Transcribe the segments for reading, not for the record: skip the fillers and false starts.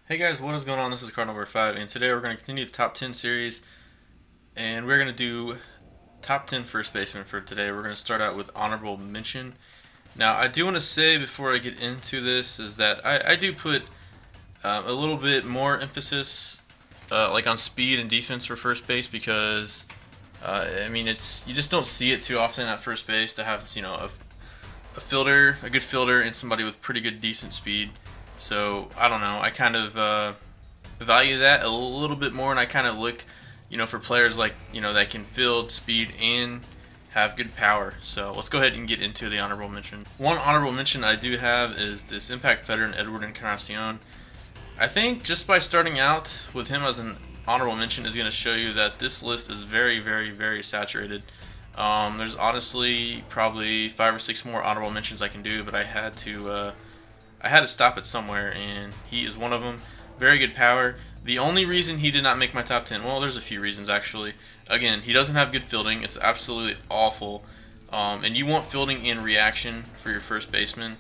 Hey guys, what is going on? This is card number 5, and today we're going to continue the top 10 series, and we're going to do top 10 first baseman for today. We're going to start out with honorable mention. Now, I do want to say before I get into this is that I do put a little bit more emphasis like on speed and defense for first base because I mean you just don't see it too often at first base to have a good fielder, and somebody with pretty good decent speed. So I don't know. I kind of value that a little bit more, and I kind of look, for players like that can field, speed, and have good power. So let's go ahead and get into the honorable mention. One honorable mention I do have is this Impact veteran Edward Encarnacion. I think just by starting out with him as an honorable mention is going to show you that this list is very, very, very saturated. There's honestly probably 5 or 6 more honorable mentions I can do, but I had to stop it somewhere, and he is one of them. Very good power. The only reason he did not make my top 10, well, there's a few reasons actually. Again, he doesn't have good fielding. It's absolutely awful. And you want fielding in reaction for your first baseman.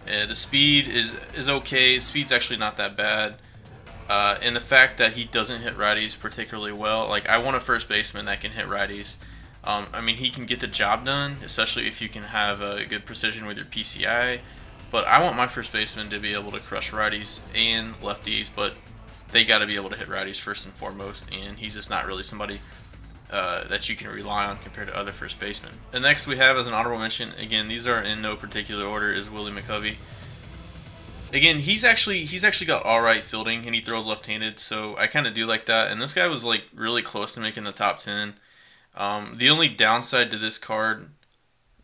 The speed is okay. Speed's actually not that bad. And the fact that he doesn't hit righties particularly well. Like, I want a first baseman that can hit righties. I mean, he can get the job done, especially if you can have a good precision with your PCI. But I want my first baseman to be able to crush righties and lefties, but they got to be able to hit righties first and foremost, and he's just not really somebody that you can rely on compared to other first basemen. The next we have as an honorable mention, again, these are in no particular order, is Willie McCovey. Again, he's actually got alright fielding, and he throws left-handed, so I kind of do like that. And this guy was like really close to making the top 10. The only downside to this card,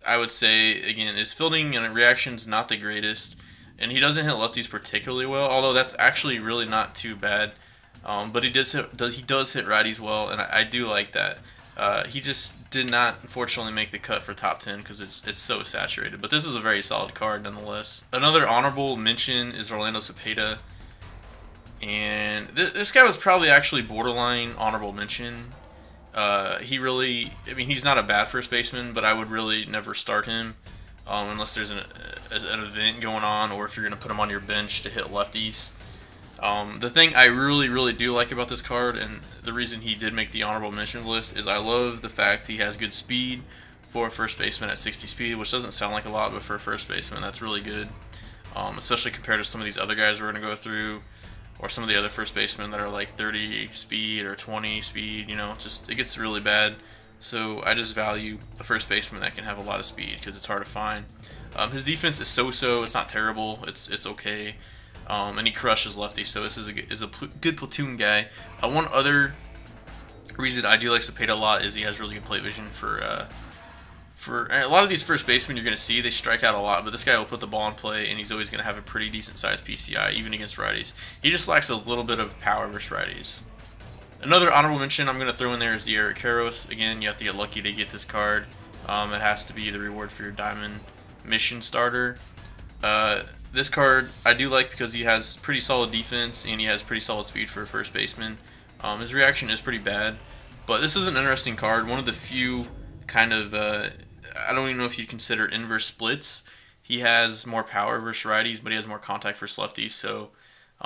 I would say, again, his fielding and reaction's not the greatest, and he doesn't hit lefties particularly well, although that's actually really not too bad. But he does hit righties well, and I do like that. He just did not, unfortunately, make the cut for top 10 because it's so saturated. But this is a very solid card nonetheless. Another honorable mention is Orlando Cepeda, and this guy was probably actually borderline honorable mention. He's not a bad first baseman, but I would really never start him unless there's an event going on, or if you're going to put him on your bench to hit lefties. The thing I really, really do like about this card, and the reason he did make the honorable mention list, is I love the fact he has good speed for a first baseman at 60 speed, which doesn't sound like a lot, but for a first baseman, that's really good, especially compared to some of these other guys we're going to go through, or some of the other first basemen that are like 30 speed or 20 speed. It gets really bad. So I just value a first baseman that can have a lot of speed because it's hard to find. His defense is so-so. It's not terrible. It's okay. And he crushes lefties, so this is a good platoon guy. One other reason I do like Cepeda a lot is he has really good plate vision for a lot of these first basemen you're going to see, they strike out a lot, but this guy will put the ball in play, and he's always going to have a pretty decent sized PCI, even against righties. He just lacks a little bit of power versus righties. Another honorable mention I'm going to throw in there is the Eric Karros. Again, you have to get lucky to get this card. It has to be the reward for your Diamond Mission starter. This card I do like because he has pretty solid defense, and he has pretty solid speed for a first baseman. His reaction is pretty bad, but this is an interesting card. One of the few kind of I don't even know if you'd consider inverse splits. He has more power versus righties, but he has more contact versus lefties. So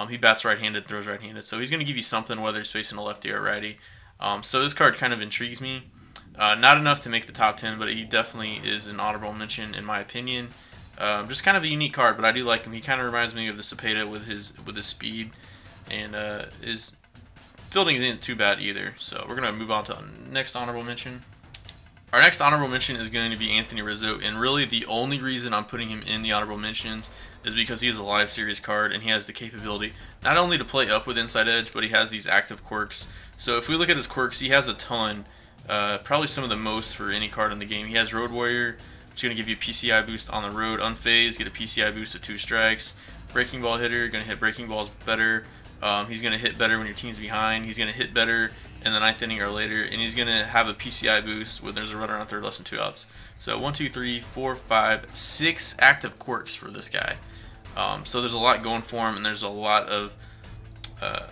he bats right-handed, throws right-handed. So he's going to give you something whether he's facing a lefty or a righty. So this card kind of intrigues me. Not enough to make the top 10, but he definitely is an honorable mention in my opinion. Just kind of a unique card, but I do like him. He kind of reminds me of the Cepeda with his speed, and his fielding isn't too bad either. So we're going to move on to the next honorable mention. Our next honorable mention is going to be Anthony Rizzo, and really the only reason I'm putting him in the honorable mentions is because he is a live series card, and he has the capability not only to play up with inside edge, but he has these active quirks. So if we look at his quirks, he has a ton, probably some of the most for any card in the game. He has Road Warrior, which is going to give you a PCI boost on the road. Unfazed, get a PCI boost at 2 strikes. Breaking ball hitter, going to hit breaking balls better. He's going to hit better when your team's behind. He's going to hit better in the 9th inning or later, and he's going to have a PCI boost when there's a runner on third, less than 2 outs. So 1, 2, 3, 4, 5, 6 active quirks for this guy. So there's a lot going for him, and there's a lot of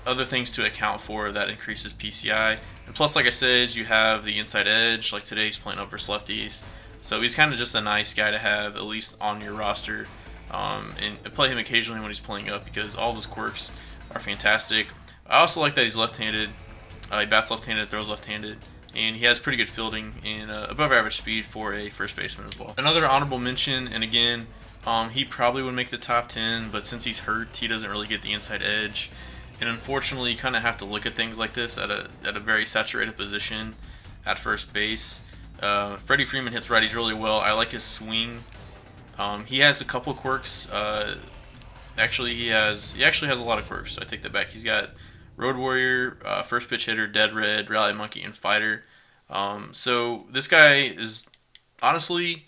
other things to account for that increases PCI. And plus, like I said, you have the inside edge. Like today, he's playing up versus lefties. So he's kind of just a nice guy to have, at least on your roster. And play him occasionally when he's playing up, because all of his quirks are fantastic. I also like that he's left-handed. He bats left-handed, throws left-handed, and he has pretty good fielding and above average speed for a first baseman as well. Another honorable mention, and again, he probably would make the top 10, but since he's hurt, he doesn't really get the inside edge. And unfortunately, you kind of have to look at things like this at a very saturated position at first base. Freddie Freeman hits righties really well. I like his swing. He has a couple quirks. Actually, he actually has a lot of quirks. I take that back. He's got Road Warrior, first pitch hitter, Dead Red, Rally Monkey, and Fighter. So this guy is honestly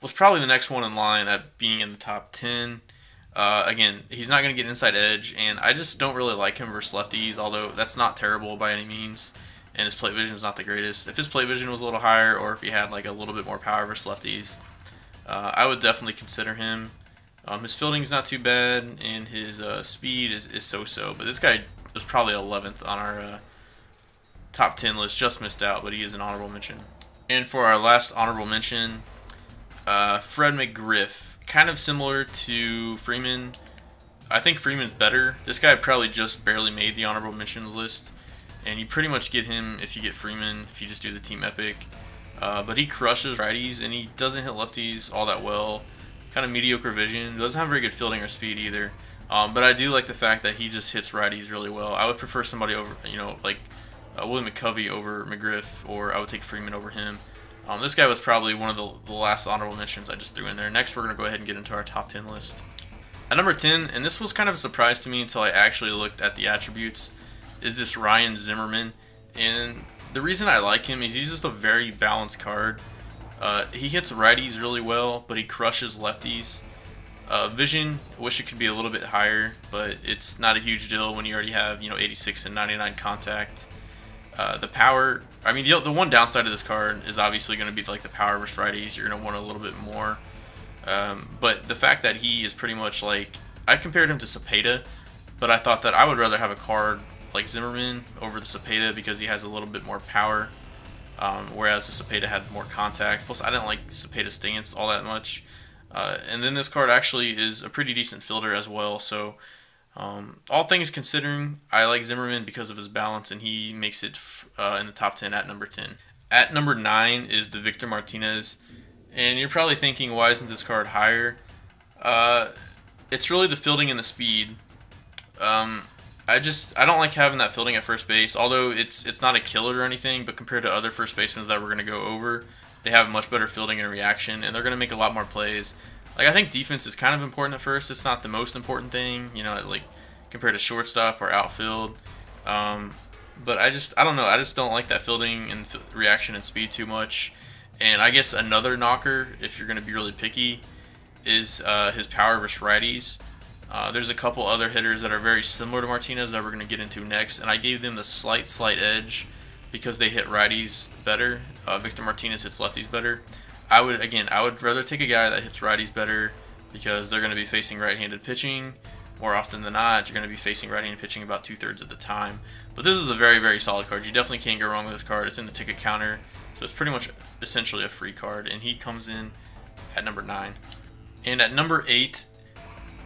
was probably the next one in line at being in the top 10. Again, he's not going to get inside edge, and I just don't really like him versus lefties, although that's not terrible by any means, and his plate vision is not the greatest. If his plate vision was a little higher, or if he had like a little bit more power versus lefties, I would definitely consider him. His fielding is not too bad, and his speed is so-so, but this guy was probably 11th on our top 10 list, just missed out, but he is an honorable mention. And for our last honorable mention, Fred McGriff. Kind of similar to Freeman. I think Freeman's better. This guy probably just barely made the honorable mentions list, and you pretty much get him if you get Freeman, if you just do the team epic. But he crushes righties, and he doesn't hit lefties all that well. Kind of mediocre vision. Doesn't have very good fielding or speed either. But I do like the fact that he just hits righties really well. I would prefer somebody over, like Willie McCovey over McGriff, or I would take Freeman over him. This guy was probably one of the last honorable mentions I just threw in there. Next, we're going to go ahead and get into our top 10 list. At number 10, and this was kind of a surprise to me until I actually looked at the attributes, is this Ryan Zimmerman. And the reason I like him is he's just a very balanced card. He hits righties really well, but he crushes lefties. Vision, I wish it could be a little bit higher, but it's not a huge deal when you already have 86 and 99 contact. The power, I mean, the one downside of this card is obviously going to be like the power versus righties. You're going to want a little bit more. But the fact that he is pretty much like, I compared him to Cepeda, but I thought that I would rather have a card like Zimmerman over the Cepeda because he has a little bit more power, whereas the Cepeda had more contact. Plus, I didn't like Cepeda's stance all that much. And then this card actually is a pretty decent fielder as well, so all things considering, I like Zimmerman because of his balance, and he makes it in the top 10 at number 10. At number 9 is the Victor Martinez, and you're probably thinking, why isn't this card higher? It's really the fielding and the speed. I don't like having that fielding at first base, although it's not a killer or anything, but compared to other first basemen that we're going to go over, they have much better fielding and reaction, and they're going to make a lot more plays. Like, I think defense is kind of important at first. It's not the most important thing, like compared to shortstop or outfield. But I don't know. I just don't like that fielding and reaction and speed too much. And I guess another knocker, if you're going to be really picky, is his power versus righties. There's a couple other hitters that are very similar to Martinez that we're going to get into next, and I gave them the slight edge because they hit righties better. Victor Martinez hits lefties better. I would rather take a guy that hits righties better because they're going to be facing right-handed pitching more often than not. You're going to be facing right-handed pitching about 2/3 of the time. But this is a very, very solid card. You definitely can't go wrong with this card. It's in the ticket counter, so it's pretty much essentially a free card, and he comes in at number 9. And at number 8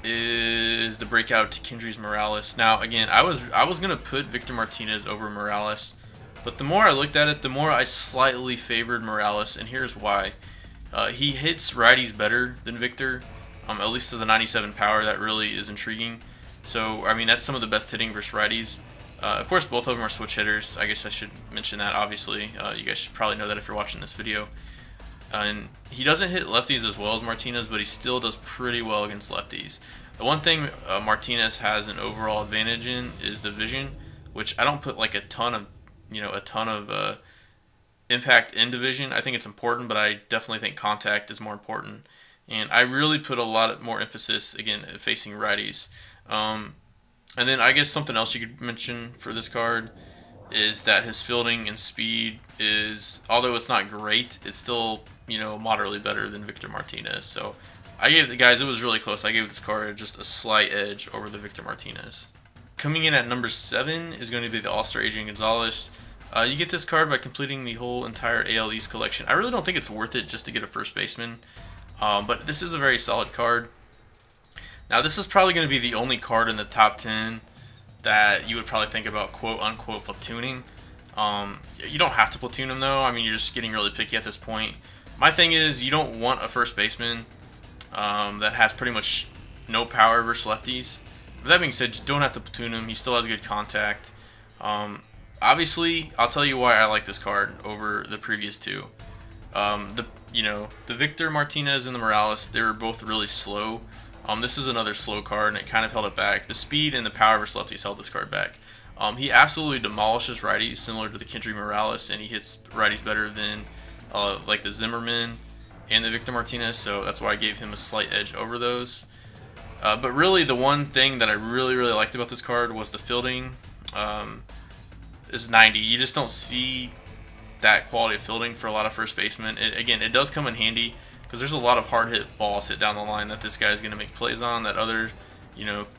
is the breakout Kendrys Morales. Now, again, I was going to put Victor Martinez over Morales, but the more I looked at it, the more I slightly favored Morales, and here's why. He hits righties better than Victor, at least to the 97 power. That really is intriguing. So, I mean, that's some of the best hitting versus righties. Of course, both of them are switch hitters. I guess I should mention that, obviously. You guys should probably know that if you're watching this video. And he doesn't hit lefties as well as Martinez, but he still does pretty well against lefties. The one thing Martinez has an overall advantage in is the vision, which I don't put like a ton of impact in division. I think it's important, but I definitely think contact is more important. And I really put a lot more emphasis, again, at facing righties. And then I guess something else you could mention for this card is that his fielding and speed is, although it's not great, it's still, moderately better than Victor Martinez. So I gave the guys, it was really close. I gave this card just a slight edge over the Victor Martinez. Coming in at number 7 is going to be the All-Star Adrian Gonzalez. You get this card by completing the whole entire AL East collection. I really don't think it's worth it just to get a first baseman, but this is a very solid card. Now, this is probably going to be the only card in the top 10 that you would probably think about quote-unquote platooning. You don't have to platoon him though. I mean, you're just getting really picky at this point. My thing is, you don't want a first baseman that has pretty much no power versus lefties. With that being said, you don't have to platoon him. He still has good contact. Obviously, I'll tell you why I like this card over the previous two. The Victor Martinez and the Morales, they were both really slow. This is another slow card, and it kind of held it back. The speed and the power versus lefties held this card back. He absolutely demolishes righties, similar to the Kendrys Morales, and he hits righties better than like the Zimmerman and the Victor Martinez, so that's why I gave him a slight edge over those. But really, the one thing that I really liked about this card was the fielding. Is 90. You just don't see that quality of fielding for a lot of first basemen. Again, it does come in handy because there's a lot of hard hit balls hit down the line that this guy's going to make plays on that other,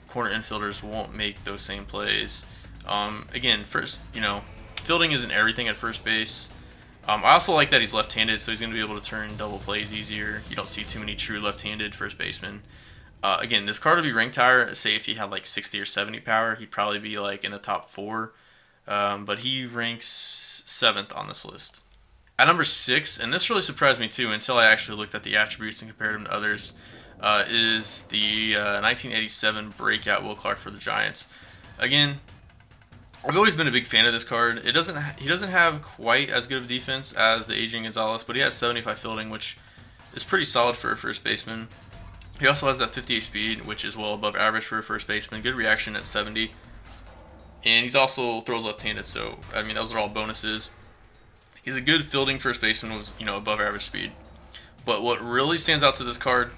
corner infielders won't make those same plays. Again, fielding isn't everything at first base. I also like that he's left-handed, so he's going to be able to turn double plays easier. You don't see too many true left-handed first basemen. Again, this card would be ranked higher. Say if he had like 60 or 70 power, he'd probably be like in the top 4. But he ranks 7th on this list. At number 6, and this really surprised me too until I actually looked at the attributes and compared him to others, is the 1987 breakout Will Clark for the Giants. Again, I've always been a big fan of this card. He doesn't have quite as good of a defense as the aging Gonzalez, but he has 75 fielding, which is pretty solid for a first baseman. He also has that 58 speed, which is well above average for a first baseman. Good reaction at 70. And he's also throws left-handed, so I mean those are all bonuses. He's a good fielding first baseman with above average speed. But what really stands out to this card,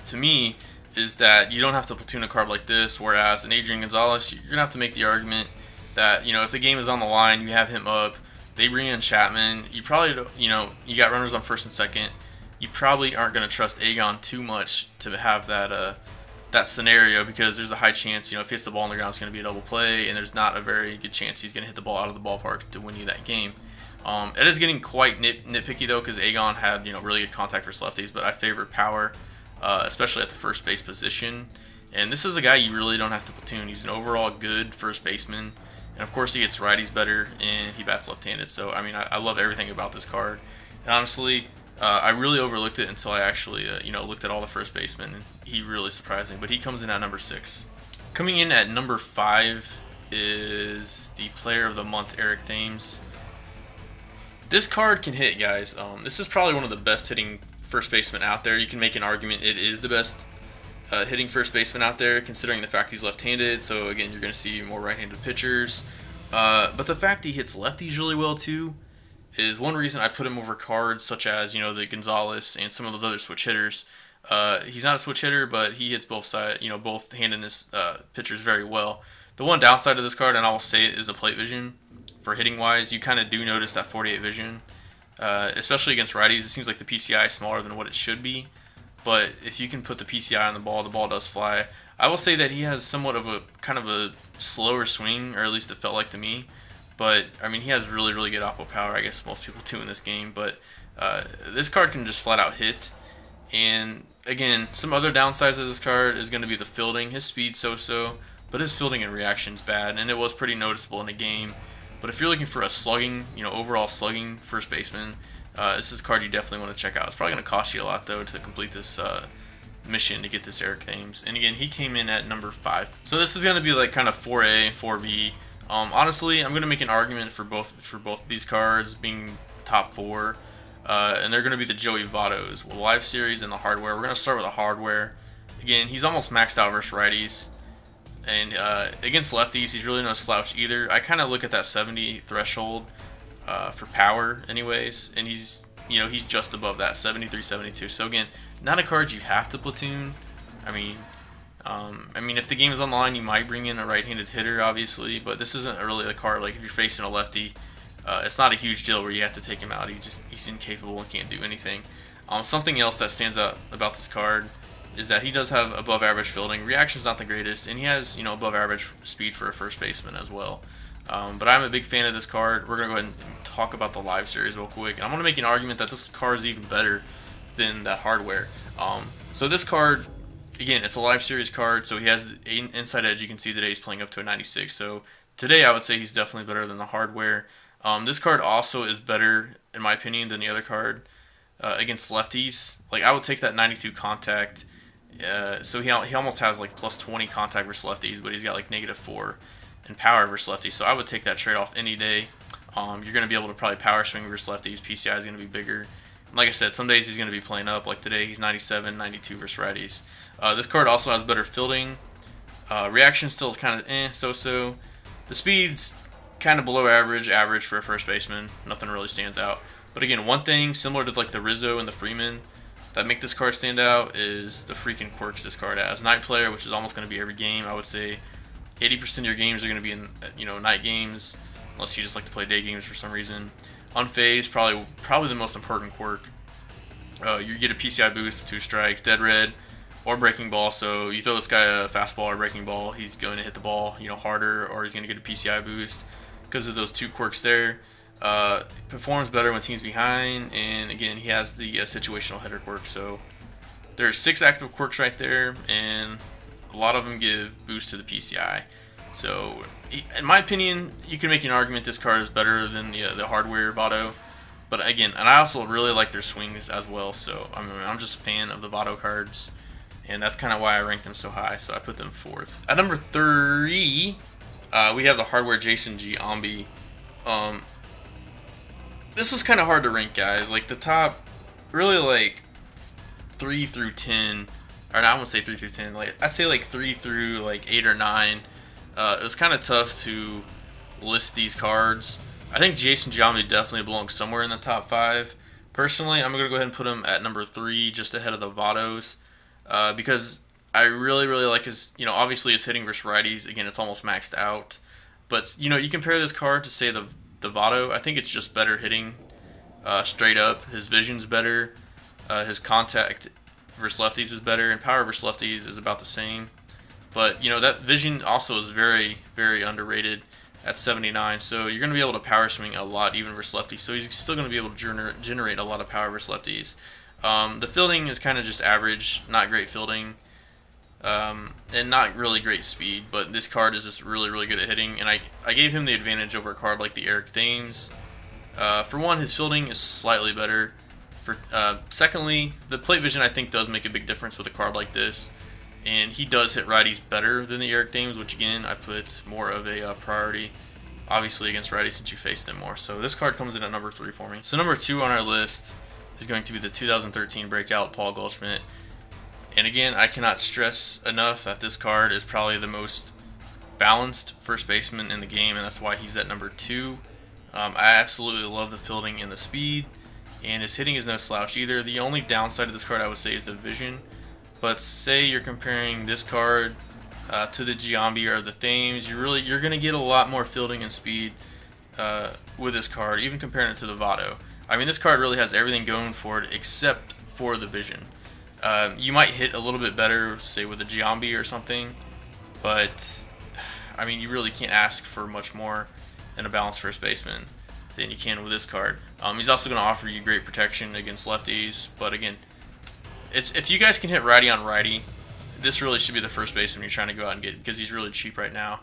to me, is that you don't have to platoon a card like this. Whereas in Adrian Gonzalez, you're gonna have to make the argument that if the game is on the line, you have him up. They bring in Chapman. You probably you got runners on first and second. You probably aren't gonna trust Agon too much to have that scenario because there's a high chance, if he hits the ball on the ground, it's going to be a double play, and there's not a very good chance he's going to hit the ball out of the ballpark to win you that game. It is getting quite nitpicky, though, because Agon had, really good contact for lefties, but I favor power, especially at the first base position. And this is a guy you really don't have to platoon. He's an overall good first baseman, and of course he hits righties better, and he bats left-handed. So, I mean, I love everything about this card. And honestly, I really overlooked it until I actually, looked at all the first basemen, and he really surprised me. But he comes in at number 6. Coming in at number 5 is the Player of the Month, Eric Thames. This card can hit, guys. This is probably one of the best hitting first basemen out there. You can make an argument it is the best hitting first baseman out there, considering the fact he's left-handed. So again, you're going to see more right-handed pitchers. But the fact he hits lefties really well too is one reason I put him over cards such as, the Gonzalez and some of those other switch hitters. He's not a switch hitter, but he hits both sides, both handedness pitchers very well. The one downside of this card, and I will say it, is the plate vision. For hitting wise, you kind of do notice that 48 vision, especially against righties. It seems like the PCI is smaller than what it should be, but if you can put the PCI on the ball does fly. I will say that he has somewhat of a kind of a slower swing, or at least it felt like to me. But, I mean, he has really good oppo power. I guess most people do in this game. But this card can just flat out hit. And, again, some other downsides of this card is going to be the fielding. His speed so-so, but his fielding and reaction's bad. And it was pretty noticeable in the game. But if you're looking for a slugging, overall slugging first baseman, this is a card you definitely want to check out. It's probably going to cost you a lot, though, to complete this mission to get this Eric Thames. And, again, he came in at number 5. So this is going to be like kind of 4A, 4B. Honestly, I'm going to make an argument for both of these cards being top 4, and they're going to be the Joey Vottos, the Live Series and the Hardware. We're going to start with the Hardware. Again, he's almost maxed out versus righties, and against lefties, he's really no slouch either. I kind of look at that 70 threshold for power anyways, and he's just above that, 73, 72. So again, not a card you have to platoon. I mean, if the game is on the line, you might bring in a right-handed hitter, obviously, but this isn't really a card like if you're facing a lefty. It's not a huge deal where you have to take him out. He's incapable and can't do anything. Something else that stands out about this card is that he does have above-average fielding. Reaction's not the greatest, and he has above-average speed for a first baseman as well. But I'm a big fan of this card. We're gonna go ahead and talk about the Live Series real quick, and I'm gonna make an argument that this card is even better than that Hardware. So this card again, it's a live series card, so he has an inside edge. You can see today he's playing up to a 96. So today I would say he's definitely better than the hardware. This card also is better, in my opinion, than the other card against lefties. Like, I would take that 92 contact. So he almost has like plus 20 contact versus lefties, but he's got like -4 in power versus lefties. So I would take that trade off any day. You're going to be able to probably power swing versus lefties. PCI is going to be bigger. Like I said, some days he's going to be playing up. Like today, he's 97, 92 versus righties. This card also has better fielding. Reaction still is kind of so-so. The speed's kind of below average for a first baseman. Nothing really stands out. But again, one thing similar to like the Rizzo and the Freeman that make this card stand out is the freaking quirks this card has. Night player, which is almost going to be every game. I would say 80% of your games are going to be in night games, unless you just like to play day games for some reason. Unfazed, probably the most important quirk. You get a PCI boost with 2 strikes, dead red, or breaking ball. So you throw this guy a fastball or breaking ball, he's going to hit the ball harder, or he's going to get a PCI boost because of those 2 quirks there. Performs better when team's behind, and again, he has the situational hitter quirk. So there's 6 active quirks right there, and a lot of them give boost to the PCI. So in my opinion, you can make an argument this card is better than the hardware Votto. But again, and I also really like their swings as well. So I'm just a fan of the Votto cards, and that's kind of why I ranked them so high. So I put them 4th. At number 3, we have the hardware Jason Giambi. This was kind of hard to rank, guys. Like the top, really like 3 through 10, or I won't say 3 through 10. Like I'd say like 3 through like 8 or 9. It was kind of tough to list these cards. I think Jason Giambi definitely belongs somewhere in the top 5. Personally, I'm going to go ahead and put him at number 3, just ahead of the Vottos, because I really like his, obviously his hitting versus righties. Again, it's almost maxed out. But, you compare this card to, say, the Votto, I think it's just better hitting straight up. His vision's better. His contact versus lefties is better, and power versus lefties is about the same. But, that vision also is very underrated at 79. So you're going to be able to power swing a lot even versus lefties. So he's still going to be able to generate a lot of power versus lefties. The fielding is kind of just average, not great fielding, and not really great speed. But this card is just really good at hitting. And I gave him the advantage over a card like the Eric Thames. For one, his fielding is slightly better. Secondly, the plate vision I think does make a big difference with a card like this. And he does hit righties better than the Eric Thames, which again, I put more of a priority, obviously, against righties since you face them more. So this card comes in at number 3 for me. So number 2 on our list is going to be the 2013 breakout Paul Goldschmidt. And again, I cannot stress enough that this card is probably the most balanced first baseman in the game, and that's why he's at number 2. I absolutely love the fielding and the speed, and his hitting is no slouch either. The only downside of this card I would say is the vision. But say you're comparing this card to the Giambi or the Thames, you're going to get a lot more fielding and speed with this card, even comparing it to the Votto. I mean, this card really has everything going for it except for the vision. You might hit a little bit better, say with a Giambi or something, but I mean, you really can't ask for much more in a balanced first baseman than you can with this card. He's also going to offer you great protection against lefties, but again, if you guys can hit righty on righty, this really should be the first baseman you're trying to go out and get, because he's really cheap right now.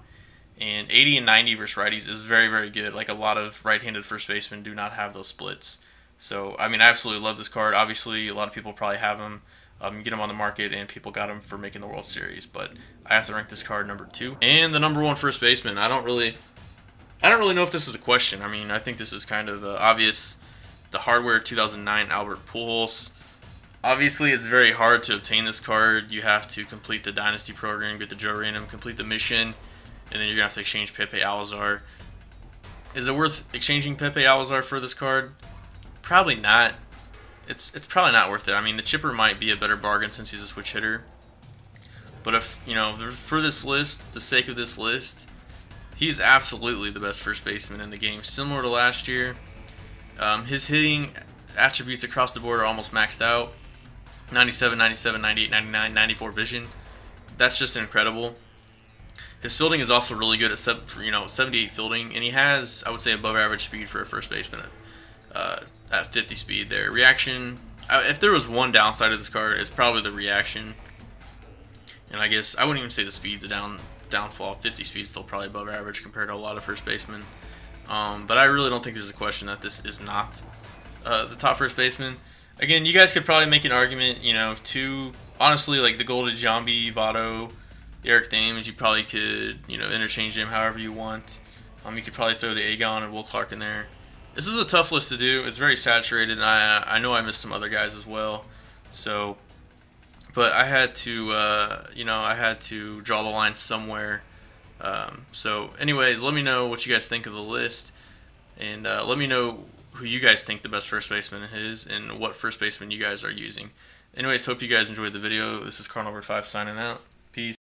And 80 and 90 versus righties is very good. Like, a lot of right-handed first basemen do not have those splits. So, I mean, I absolutely love this card. Obviously, a lot of people probably have him. You get him on the market, and people got him for making the World Series. But I have to rank this card number 2. And the number 1 first baseman. I don't really know if this is a question. I mean, I think this is kind of obvious. The hardware 2009 Albert Pujols. Obviously, it's very hard to obtain this card. You have to complete the Dynasty program, get the Joe Random, complete the mission, and then you're going to have to exchange Pepe Alazar. Is it worth exchanging Pepe Alazar for this card? Probably not. It's probably not worth it. I mean, the chipper might be a better bargain since he's a switch hitter. But if, for this list, the sake of this list, he's absolutely the best first baseman in the game. Similar to last year, his hitting attributes across the board are almost maxed out. 97, 97, 98, 99, 94 vision. That's just incredible. His fielding is also really good at 78 fielding, and he has, I would say, above average speed for a first baseman at 50 speed there. Reaction, if there was one downside of this card, it's probably the reaction. And I guess I wouldn't even say the speed's a downfall. 50 speed's still probably above average compared to a lot of first basemen. But I really don't think there's a question that this is not the top first baseman. Again, you guys could probably make an argument, you know, to honestly, like the goal to Giambi, Votto, Eric Thames, you probably could, you know, interchange them however you want. You could probably throw the Agon and Will Clark in there. This is a tough list to do. It's very saturated, and I know I missed some other guys as well. So, but I had to, you know, I had to draw the line somewhere. So, anyways, let me know what you guys think of the list, and let me know who you guys think the best first baseman is and what first baseman you guys are using. Anyways, hope you guys enjoyed the video. This is Carl Number 5 signing out. Peace.